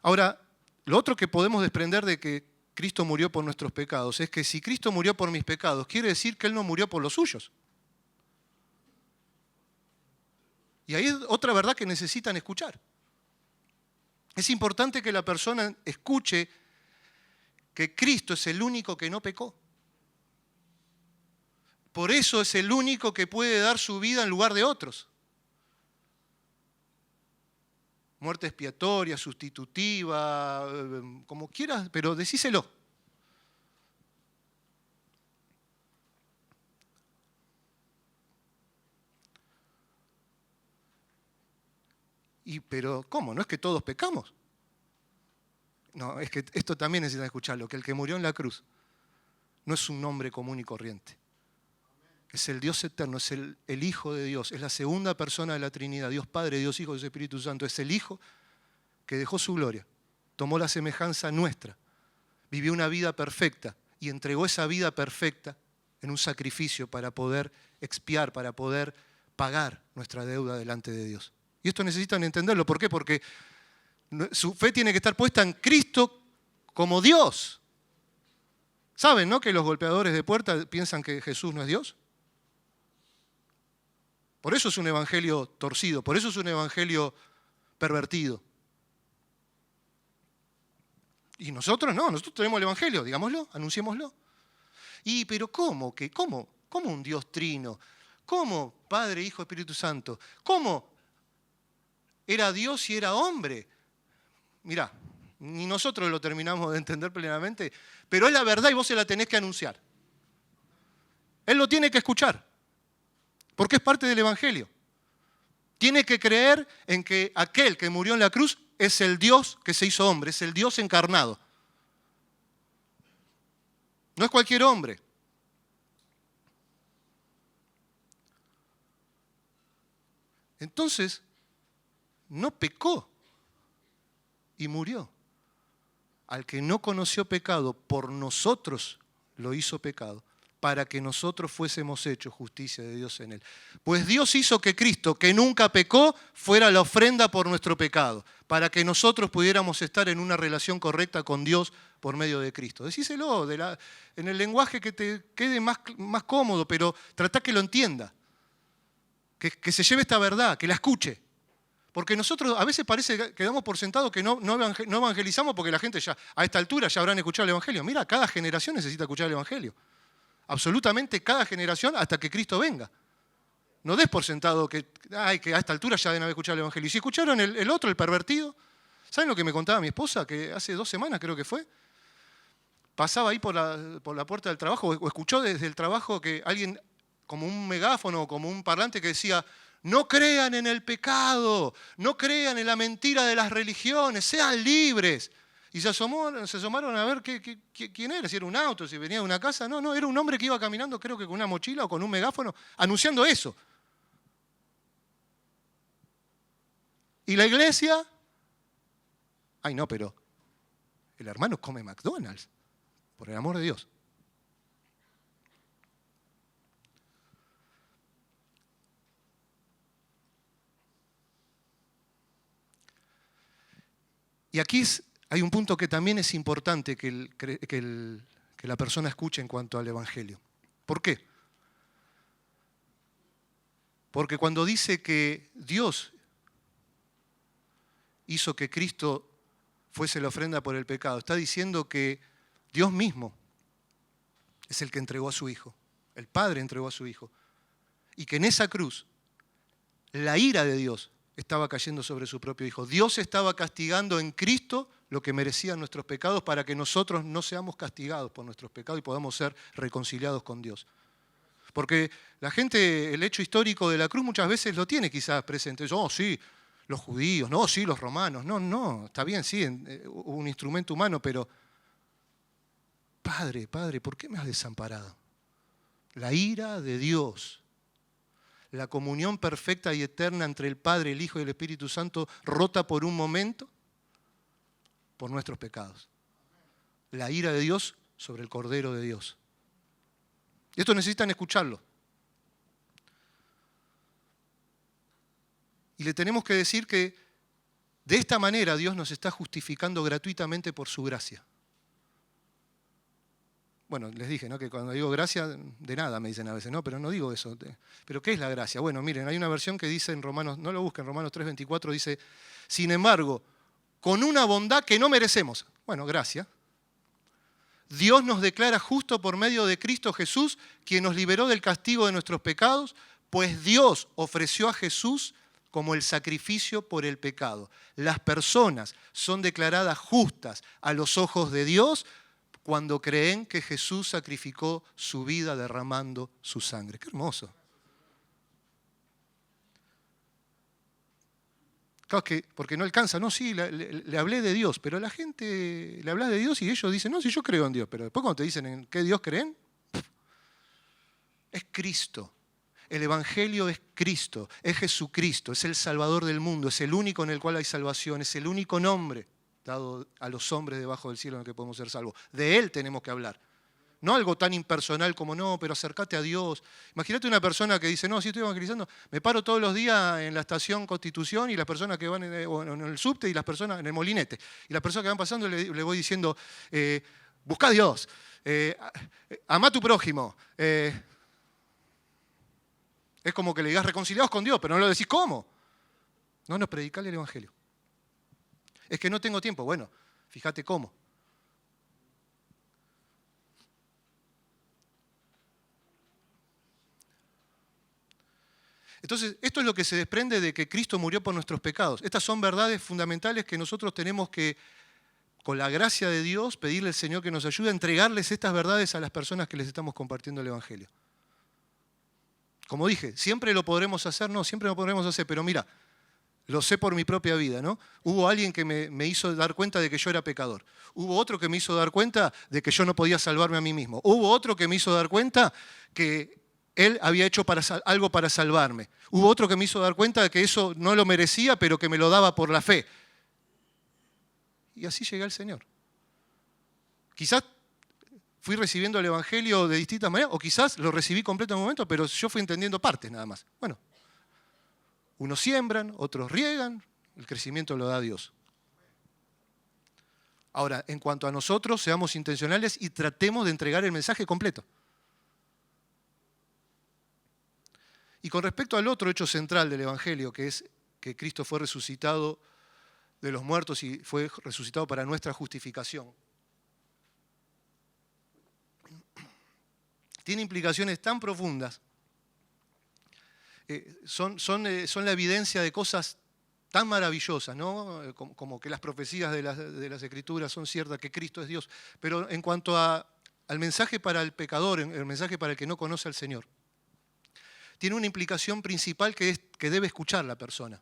Ahora, lo otro que podemos desprender de que Cristo murió por nuestros pecados es que si Cristo murió por mis pecados, quiere decir que Él no murió por los suyos. Y ahí es otra verdad que necesitan escuchar. Es importante que la persona escuche que Cristo es el único que no pecó. Por eso es el único que puede dar su vida en lugar de otros. Muerte expiatoria, sustitutiva, como quieras, pero decíselo. Pero ¿cómo? ¿No es que todos pecamos? No, es que esto también necesitan escucharlo, que el que murió en la cruz no es un hombre común y corriente. Es el Dios eterno, es el Hijo de Dios, es la segunda persona de la Trinidad, Dios Padre, Dios Hijo, Dios Espíritu Santo. Es el Hijo que dejó su gloria, tomó la semejanza nuestra, vivió una vida perfecta y entregó esa vida perfecta en un sacrificio para poder expiar, para poder pagar nuestra deuda delante de Dios. Y esto necesitan entenderlo. ¿Por qué? Porque su fe tiene que estar puesta en Cristo como Dios. ¿Saben, no? Que los golpeadores de puerta piensan que Jesús no es Dios. Por eso es un evangelio torcido, por eso es un evangelio pervertido. Y nosotros no, nosotros tenemos el evangelio, digámoslo, anunciémoslo. Pero ¿cómo? ¿Cómo un Dios trino? ¿Cómo Padre, Hijo, Espíritu Santo? ¿Cómo era Dios y era hombre? Mirá, ni nosotros lo terminamos de entender plenamente, pero es la verdad y vos se la tenés que anunciar. Él lo tiene que escuchar, porque es parte del evangelio. Tiene que creer en que aquel que murió en la cruz es el Dios que se hizo hombre, es el Dios encarnado. No es cualquier hombre. Entonces, no pecó y murió. Al que no conoció pecado, por nosotros lo hizo pecado, para que nosotros fuésemos hechos justicia de Dios en él. Pues Dios hizo que Cristo, que nunca pecó, fuera la ofrenda por nuestro pecado, para que nosotros pudiéramos estar en una relación correcta con Dios por medio de Cristo. Decíselo en el lenguaje que te quede más cómodo, pero tratá que lo entienda, que se lleve esta verdad, que la escuche. Porque nosotros a veces parece que damos por sentado que no evangelizamos porque la gente ya a esta altura ya habrán escuchado el Evangelio. Mira, cada generación necesita escuchar el Evangelio. Absolutamente cada generación hasta que Cristo venga. No des por sentado que a esta altura ya deben haber escuchado el Evangelio. Y si escucharon el otro, el pervertido, ¿saben lo que me contaba mi esposa? Que hace 2 semanas creo que fue. Pasaba ahí por la puerta del trabajo o escuchó desde el trabajo que alguien, como un megáfono o como un parlante que decía: no crean en el pecado, no crean en la mentira de las religiones, sean libres. Y se asomaron a ver quién era, si era un auto, si venía de una casa. No, era un hombre que iba caminando, creo que con una mochila o con un megáfono, anunciando eso. Y la iglesia, ay no, pero el hermano come McDonald's, por el amor de Dios. Y aquí hay un punto que también es importante que la persona escuche en cuanto al Evangelio. ¿Por qué? Porque cuando dice que Dios hizo que Cristo fuese la ofrenda por el pecado, está diciendo que Dios mismo es el que entregó a su Hijo. El Padre entregó a su Hijo. Y que en esa cruz la ira de Dios estaba cayendo sobre su propio Hijo. Dios estaba castigando en Cristo lo que merecían nuestros pecados para que nosotros no seamos castigados por nuestros pecados y podamos ser reconciliados con Dios. Porque la gente, el hecho histórico de la cruz muchas veces lo tiene quizás presente. Oh, sí, los judíos, no, sí, los romanos. No, está bien, sí, un instrumento humano, pero Padre, ¿por qué me has desamparado? La ira de Dios, la comunión perfecta y eterna entre el Padre, el Hijo y el Espíritu Santo, rota por un momento por nuestros pecados. La ira de Dios sobre el Cordero de Dios. Y esto necesitan escucharlo. Y le tenemos que decir que de esta manera Dios nos está justificando gratuitamente por su gracia. Bueno, les dije, ¿no?, que cuando digo gracia, de nada me dicen a veces, no, pero no digo eso. ¿Pero qué es la gracia? Bueno, miren, hay una versión que dice en Romanos, no lo busquen, Romanos 3:24 dice: sin embargo, con una bondad que no merecemos. Bueno, gracia. Dios nos declara justo por medio de Cristo Jesús, quien nos liberó del castigo de nuestros pecados, pues Dios ofreció a Jesús como el sacrificio por el pecado. Las personas son declaradas justas a los ojos de Dios cuando creen que Jesús sacrificó su vida derramando su sangre. ¡Qué hermoso! Claro que, porque no alcanza, no, sí, le hablé de Dios, pero la gente le habla de Dios y ellos dicen, no, sí, yo creo en Dios, pero después cuando te dicen en qué Dios creen, es Cristo. El Evangelio es Cristo, es Jesucristo, es el Salvador del mundo, es el único en el cual hay salvación, es el único nombre dado a los hombres debajo del cielo en el que podemos ser salvos. De Él tenemos que hablar. No algo tan impersonal como, no, pero acércate a Dios. Imagínate una persona que dice, no, sí estoy evangelizando, me paro todos los días en la estación Constitución y las personas que van en el subte y las personas en el molinete. Y las personas que van pasando le voy diciendo, busca a Dios, ama a tu prójimo. Es como que le digas reconciliados con Dios, pero no lo decís cómo. No, predicale el Evangelio. Es que no tengo tiempo. Bueno, fíjate cómo. Entonces, esto es lo que se desprende de que Cristo murió por nuestros pecados. Estas son verdades fundamentales que nosotros tenemos que, con la gracia de Dios, pedirle al Señor que nos ayude a entregarles estas verdades a las personas que les estamos compartiendo el Evangelio. Como dije, ¿siempre lo podremos hacer? No, siempre lo podremos hacer, pero mira, lo sé por mi propia vida, ¿no? Hubo alguien que me hizo dar cuenta de que yo era pecador. Hubo otro que me hizo dar cuenta de que yo no podía salvarme a mí mismo. Hubo otro que me hizo dar cuenta que él había hecho algo para salvarme. Hubo otro que me hizo dar cuenta de que eso no lo merecía, pero que me lo daba por la fe. Y así llegué al Señor. Quizás fui recibiendo el Evangelio de distintas maneras, o quizás lo recibí completo en un momento, pero yo fui entendiendo partes nada más. Bueno, unos siembran, otros riegan, el crecimiento lo da Dios. Ahora, en cuanto a nosotros, seamos intencionales y tratemos de entregar el mensaje completo. Y con respecto al otro hecho central del Evangelio, que es que Cristo fue resucitado de los muertos y fue resucitado para nuestra justificación, tiene implicaciones tan profundas, son la evidencia de cosas tan maravillosas, ¿no? Como que las profecías de las Escrituras son ciertas, que Cristo es Dios. Pero en cuanto al mensaje para el pecador, el mensaje para el que no conoce al Señor, tiene una implicación principal que es que debe escuchar la persona.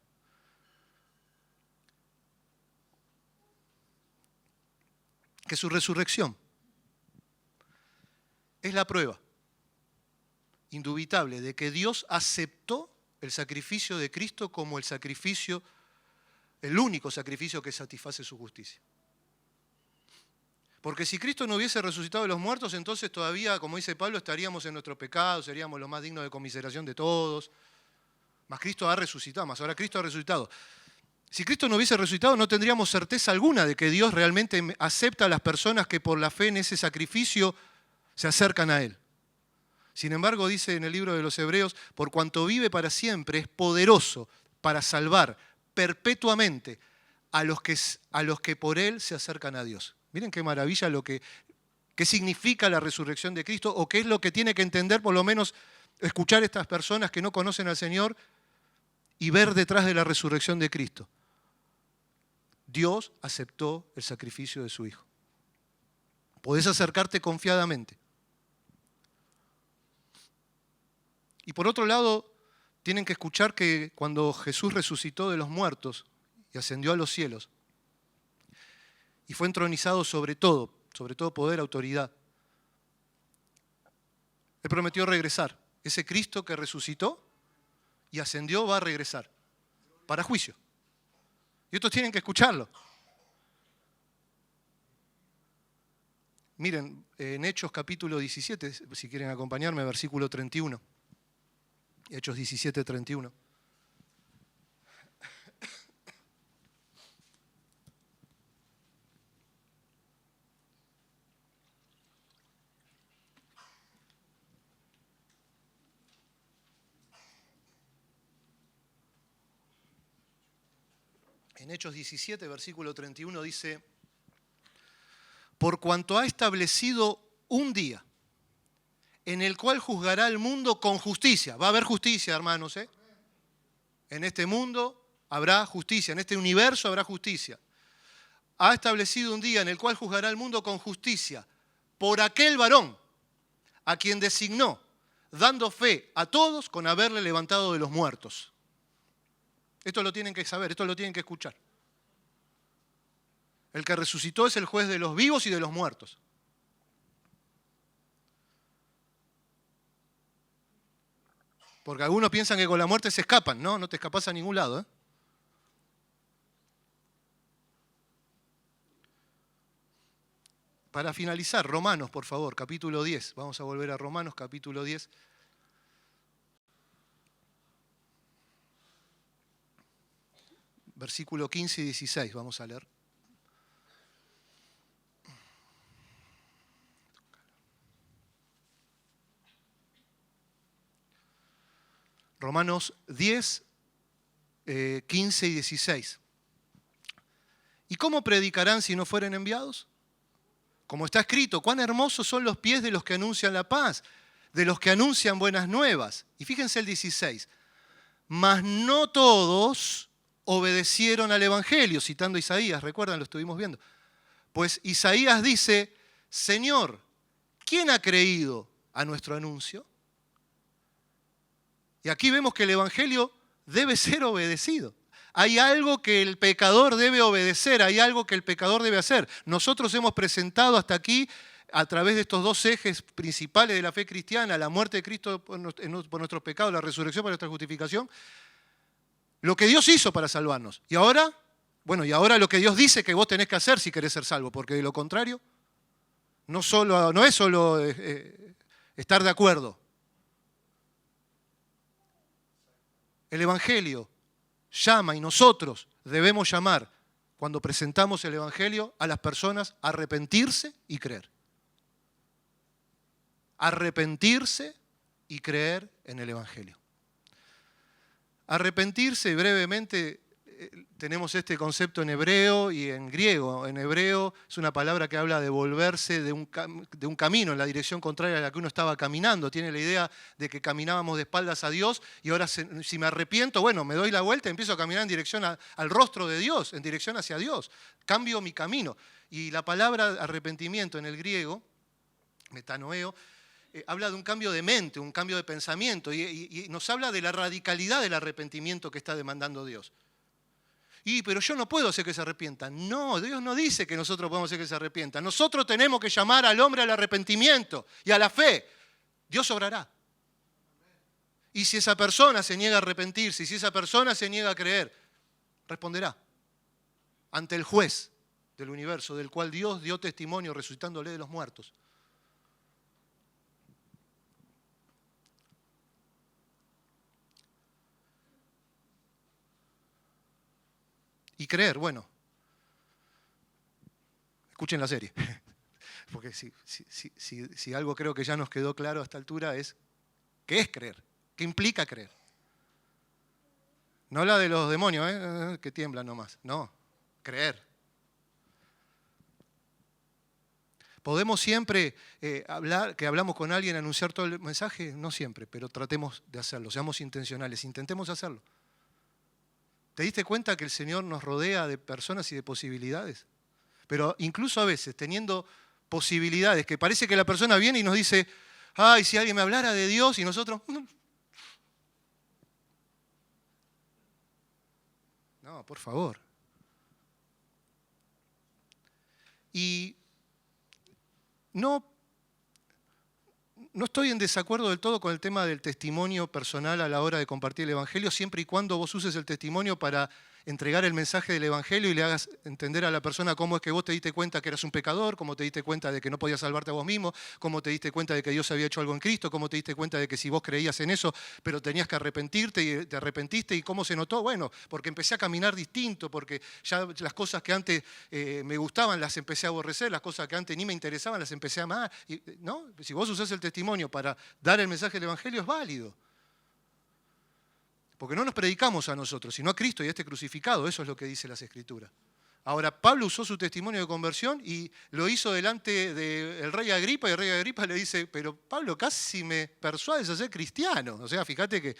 Que su resurrección es la prueba indubitable de que Dios aceptó el sacrificio de Cristo como el único sacrificio que satisface su justicia. Porque si Cristo no hubiese resucitado de los muertos, entonces todavía, como dice Pablo, estaríamos en nuestro pecado, seríamos los más dignos de conmiseración de todos. Mas Cristo ha resucitado, más ahora Cristo ha resucitado. Si Cristo no hubiese resucitado, no tendríamos certeza alguna de que Dios realmente acepta a las personas que por la fe en ese sacrificio se acercan a Él. Sin embargo, dice en el libro de los Hebreos, por cuanto vive para siempre, es poderoso para salvar perpetuamente a los que por Él se acercan a Dios. Miren qué maravilla qué significa la resurrección de Cristo, o qué es lo que tiene que entender, por lo menos, escuchar a estas personas que no conocen al Señor y ver detrás de la resurrección de Cristo. Dios aceptó el sacrificio de su Hijo. Podés acercarte confiadamente. Y por otro lado, tienen que escuchar que cuando Jesús resucitó de los muertos y ascendió a los cielos, y fue entronizado sobre todo poder, autoridad, Él prometió regresar. Ese Cristo que resucitó y ascendió va a regresar para juicio. Y estos tienen que escucharlo. Miren, en Hechos capítulo 17, si quieren acompañarme, versículo 31. Hechos 17, 31. En Hechos 17, versículo 31 dice, por cuanto ha establecido un día en el cual juzgará al mundo con justicia. Va a haber justicia, hermanos, ¿eh? En este mundo habrá justicia, en este universo habrá justicia. Ha establecido un día en el cual juzgará al mundo con justicia por aquel varón a quien designó, dando fe a todos con haberle levantado de los muertos. Esto lo tienen que saber, esto lo tienen que escuchar. El que resucitó es el juez de los vivos y de los muertos. Porque algunos piensan que con la muerte se escapan. No, no te escapas a ningún lado, ¿eh? Para finalizar, Romanos, por favor, capítulo 10. Vamos a volver a Romanos, capítulo 10. Versículo 15 y 16, vamos a leer. Romanos 10, 15 y 16. ¿Y cómo predicarán si no fueren enviados? Como está escrito, cuán hermosos son los pies de los que anuncian la paz, de los que anuncian buenas nuevas. Y fíjense el 16. Mas no todos obedecieron al Evangelio, citando a Isaías, recuerdan, lo estuvimos viendo. Pues Isaías dice, Señor, ¿quién ha creído a nuestro anuncio? Y aquí vemos que el Evangelio debe ser obedecido. Hay algo que el pecador debe obedecer, hay algo que el pecador debe hacer. Nosotros hemos presentado hasta aquí, a través de estos dos ejes principales de la fe cristiana, la muerte de Cristo por nuestros pecados, la resurrección por nuestra justificación, lo que Dios hizo para salvarnos. Y ahora, ahora lo que Dios dice que vos tenés que hacer si querés ser salvo, porque de lo contrario, no es solo estar de acuerdo. El Evangelio llama y nosotros debemos llamar, cuando presentamos el Evangelio, a las personas a arrepentirse y creer. Arrepentirse y creer en el Evangelio. Arrepentirse, brevemente, tenemos este concepto en hebreo y en griego. En hebreo es una palabra que habla de volverse de un camino en la dirección contraria a la que uno estaba caminando. Tiene la idea de que caminábamos de espaldas a Dios y ahora si me arrepiento, me doy la vuelta y empiezo a caminar en dirección al rostro de Dios, en dirección hacia Dios. Cambio mi camino. Y la palabra arrepentimiento en el griego, metanoeo, habla de un cambio de mente, un cambio de pensamiento y nos habla de la radicalidad del arrepentimiento que está demandando Dios. Pero yo no puedo hacer que se arrepientan. No, Dios no dice que nosotros podemos hacer que se arrepientan. Nosotros tenemos que llamar al hombre al arrepentimiento y a la fe. Dios obrará. Y si esa persona se niega a arrepentirse, y si esa persona se niega a creer, responderá ante el juez del universo, del cual Dios dio testimonio resucitándole de los muertos. Y creer, escuchen la serie, porque si algo creo que ya nos quedó claro a esta altura es, ¿qué es creer? ¿Qué implica creer? No habla de los demonios, que tiemblan nomás, no, creer. ¿Podemos siempre hablar, que hablamos con alguien, anunciar todo el mensaje? No siempre, pero tratemos de hacerlo, seamos intencionales, intentemos hacerlo. ¿Te diste cuenta que el Señor nos rodea de personas y de posibilidades? Pero incluso a veces, teniendo posibilidades, que parece que la persona viene y nos dice, ay, si alguien me hablara de Dios, y nosotros... No, por favor. Y no estoy en desacuerdo del todo con el tema del testimonio personal a la hora de compartir el Evangelio, siempre y cuando vos uses el testimonio para entregar el mensaje del Evangelio y le hagas entender a la persona cómo es que vos te diste cuenta que eras un pecador, cómo te diste cuenta de que no podías salvarte a vos mismo, cómo te diste cuenta de que Dios había hecho algo en Cristo, cómo te diste cuenta de que si vos creías en eso, pero tenías que arrepentirte y te arrepentiste y cómo se notó. Porque empecé a caminar distinto, porque ya las cosas que antes me gustaban las empecé a aborrecer, las cosas que antes ni me interesaban las empecé a amar. ¿No? Si vos usás el testimonio para dar el mensaje del Evangelio es válido. Porque no nos predicamos a nosotros, sino a Cristo y a este crucificado. Eso es lo que dice las Escrituras. Ahora, Pablo usó su testimonio de conversión y lo hizo delante del rey Agripa, y el rey Agripa le dice, pero Pablo, casi me persuades a ser cristiano. O sea, fíjate que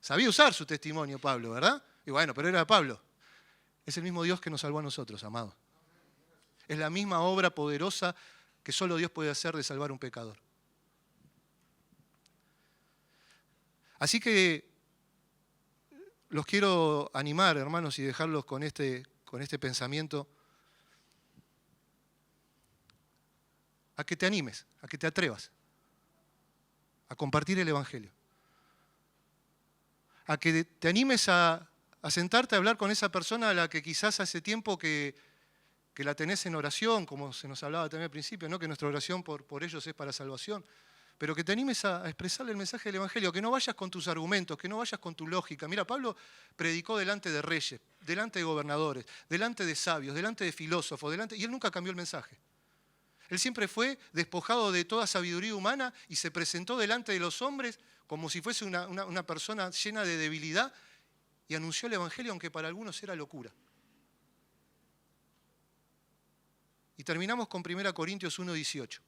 sabía usar su testimonio Pablo, ¿verdad? Y pero era Pablo. Es el mismo Dios que nos salvó a nosotros, amados. Es la misma obra poderosa que solo Dios puede hacer de salvar a un pecador. Así que los quiero animar, hermanos, y dejarlos con este pensamiento, a que te animes, a que te atrevas a compartir el Evangelio. A que te animes a sentarte a hablar con esa persona a la que quizás hace tiempo que la tenés en oración, como se nos hablaba también al principio, ¿no? Que nuestra oración por ellos es para salvación. Pero que te animes a expresarle el mensaje del Evangelio, que no vayas con tus argumentos, que no vayas con tu lógica. Mira, Pablo predicó delante de reyes, delante de gobernadores, delante de sabios, delante de filósofos, y él nunca cambió el mensaje. Él siempre fue despojado de toda sabiduría humana y se presentó delante de los hombres como si fuese una persona llena de debilidad, y anunció el Evangelio, aunque para algunos era locura. Y terminamos con 1 Corintios 1:18.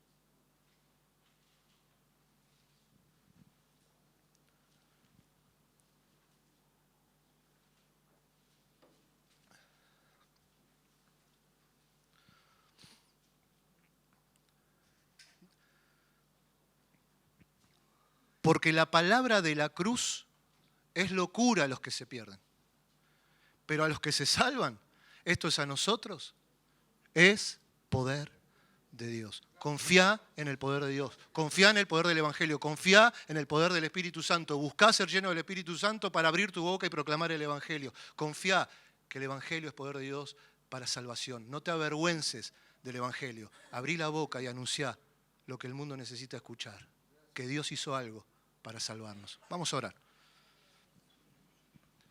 Porque la palabra de la cruz es locura a los que se pierden. Pero a los que se salvan, esto es a nosotros, es poder de Dios. Confía en el poder de Dios. Confía en el poder del Evangelio. Confía en el poder del Espíritu Santo. Buscá ser lleno del Espíritu Santo para abrir tu boca y proclamar el Evangelio. Confía que el Evangelio es poder de Dios para salvación. No te avergüences del Evangelio. Abrí la boca y anunciá lo que el mundo necesita escuchar. Que Dios hizo algo para salvarnos. Vamos a orar.